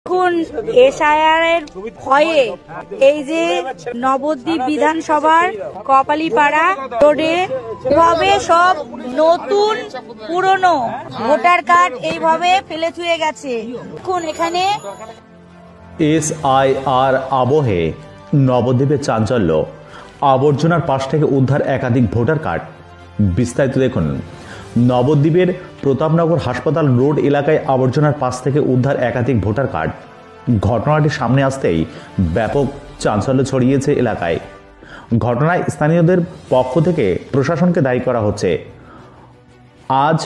এখন এসআইআর এর ভয়ে এই যে নবদ্বীপ বিধানসভার কপালীপাড়া রোডে এভাবে সব নতুন পুরনো ভোটার কার্ড এইভাবে ফেলে থুয়ে গেছে। এখন এখানে এসআইআর আবহে নবদ্বীপে চাঞ্চল্য, আবর্জনার পাশ থেকে উদ্ধার একাধিক ভোটার কার্ড। বিস্তারিত দেখুন। নবদ্বীপের প্রতাপনগর হাসপাতাল রোড এলাকায় আবর্জনার পাশ থেকে উদ্ধার একাধিক ভোটার কার্ড। ঘটনাটি সামনে আসতেই ব্যাপক চাঞ্চল্য ছড়িয়েছে এলাকায়। ঘটনায় স্থানীয়দের পক্ষ থেকে প্রশাসনকে দায়ী করা হচ্ছে। আজ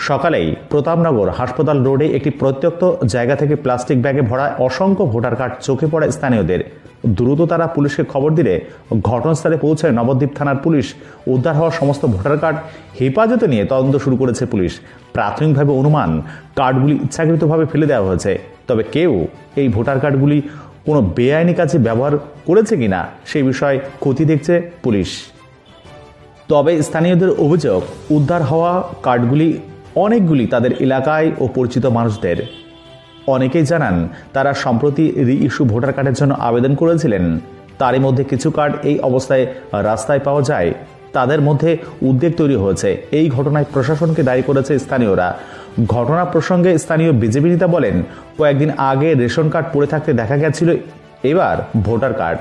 সকালেই প্রতাপনগর হাসপাতাল রোডে একটি প্রত্যন্ত জায়গা থেকে প্লাস্টিক ব্যাগে ভরা অসংখ্য ভোটার কার্ড চোখে পড়ে স্থানীয়দের। দ্রুত তারা পুলিশকে খবর দিলে ঘটনাস্থলে পৌঁছায় নবদ্বীপ থানার পুলিশ। উদ্ধার হওয়া সমস্ত ভোটার কার্ড হেফাজতে নিয়ে তদন্ত শুরু করেছে পুলিশ। প্রাথমিকভাবে অনুমান কার্ডগুলি ইচ্ছাকৃতভাবে ফেলে দেওয়া হয়েছে, তবে কেউ এই ভোটার কার্ডগুলি কোনো বেআইনি কাজে ব্যবহার করেছে কিনা সেই বিষয়ে খতিয়ে দেখছে পুলিশ। তবে স্থানীয়দের অভিযোগ, উদ্ধার হওয়া কার্ডগুলি অনেকগুলি তাদের এলাকায় ও পরিচিত মানুষদের। অনেকেই জানান তারা সম্প্রতি রি-ইস্যু ভোটার কার্ডের জন্য আবেদন করেছিলেন। তারই মধ্যে কিছু কার্ড এই অবস্থায় রাস্তায় পাওয়া যায়। তাদের মধ্যে উদ্বেগ তৈরি হয়েছে। এই ঘটনায় প্রশাসনকে দায়ী করেছে স্থানীয়রা। ঘটনা প্রসঙ্গে স্থানীয় বিজেপি নেতা বলেন, কয়েকদিন আগে রেশন কার্ড পড়ে থাকতে দেখা গেছিল, এবার ভোটার কার্ড।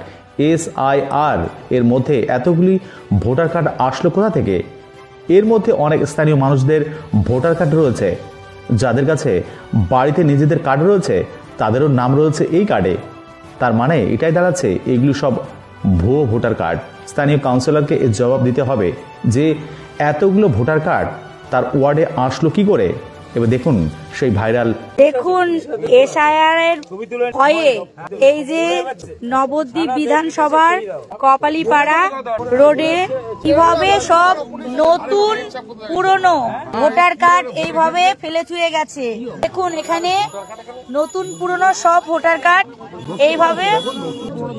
এসআইআর এর মধ্যে এতগুলি ভোটার কার্ড আসলো কোথা থেকে? এর মধ্যে অনেক স্থানীয় মানুষদের ভোটার কার্ড রয়েছে, যাদের কাছে বাড়িতে নিজেদের কার্ড রয়েছে, তাদেরও নাম রয়েছে এই কার্ডে। তার মানে এটাই দাঁড়াচ্ছে এগুলি সব ভুয়ো ভোটার কার্ড। স্থানীয় কাউন্সিলরকে এর জবাব দিতে হবে যে এতগুলো ভোটার কার্ড তার ওয়ার্ডে আসলো কি করে। এবার দেখুন সেই ভাইরাল। দেখুন এসআইআর এর ভয়ে এই যে নবদ্বীপ বিধানসভার কপালীপাড়া রোডে কিভাবে সব নতুন পুরনো ভোটার কার্ড এইভাবে ফেলে থুয়ে গেছে। দেখুন এখানে নতুন পুরনো সব ভোটার কার্ড এইভাবে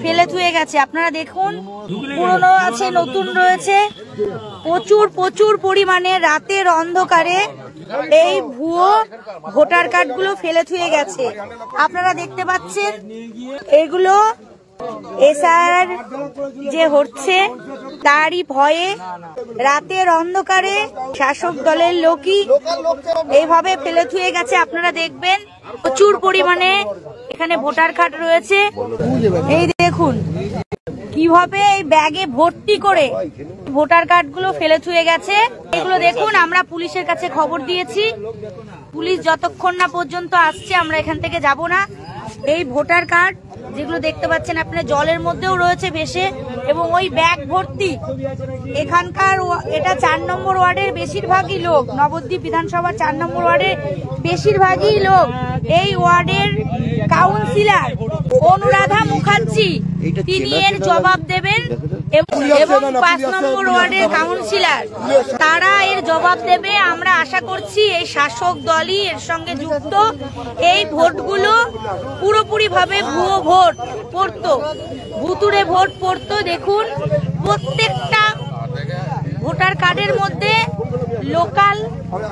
ফেলে থুয়ে গেছে। আপনারা দেখুন, পুরনো আছে, নতুন রয়েছে। প্রচুর পরিমাণে রাতের অন্ধকারে এই ভুয়ো ভোটার কার্ডগুলো ফেলে থুয়ে গেছে। আপনারা দেখতে পাচ্ছেন এগুলো এসআইআর যে হচ্ছে তারই ভয়ে রাতের অন্ধকারে শাসক দলের লোকই এইভাবে ফেলে থুয়ে গেছে। আপনারা দেখবেন প্রচুর পরিমাণে এখানে ভোটার কার্ড রয়েছে। এই দেখুন কিভাবে এই ব্যাগে ভর্তি করে ভোটার কার্ডগুলো ফেলে থুয়ে গেছে। এগুলো দেখুন, আমরা পুলিশের কাছে খবর দিয়েছি। পুলিশ যতক্ষণ না পর্যন্ত আসছে আমরা এখান থেকে যাব না। এই ভোটার কার্ড যেগুলো দেখতে পাচ্ছেন আপনার জলের মধ্যেও রয়েছে ভেসে, এবং ওই ব্যাগ ভর্তি। এখানকার এটা 4 নম্বর ওয়ার্ডের বেশিরভাগই লোক, নবদ্বীপ বিধানসভা 4 নম্বর ওয়ার্ডের বেশিরভাগই লোক। এই ওয়ার্ডের কাউন্সিলর অনুরাধা মুখার্জি তিনি এর জবাব দেবেন, এবং 5 নম্বর ওয়ার্ডের কাউন্সিলর তারা এর জবাব দেবে। আমরা আশা করছি এই শাসক দলই এর সঙ্গে যুক্ত। এই ভোটগুলো পুরোপুরি ভাবে ভুয়ো ভোট পড়তো, ভুতুড়ে ভোট পড়তো। দেখুন প্রত্যেকটা ভোটার কার্ডের মধ্যে লোকাল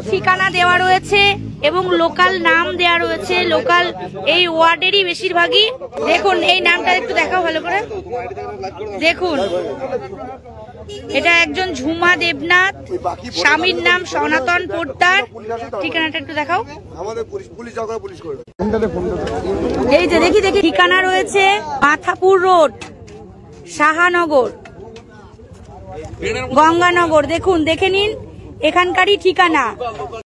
ঠিকানা দেওয়া রয়েছে এবং লোকাল নাম দেওয়া রয়েছে, লোকাল এই ওয়ার্ডেরই বেশিরভাগই। দেখুন এই নামটা একটু দেখাও ভালো করে। দেখুন এটা একজন ঝুমা দেবনাথ, স্বামীর নাম সনাতন পোদ্দার। ঠিকানাটা একটু দেখাও। এই যে দেখি ঠিকানা রয়েছে মাথাপুর রোড, শাহানগর, গঙ্গানগর। দেখুন দেখে নিন এখানকারই ঠিকানা।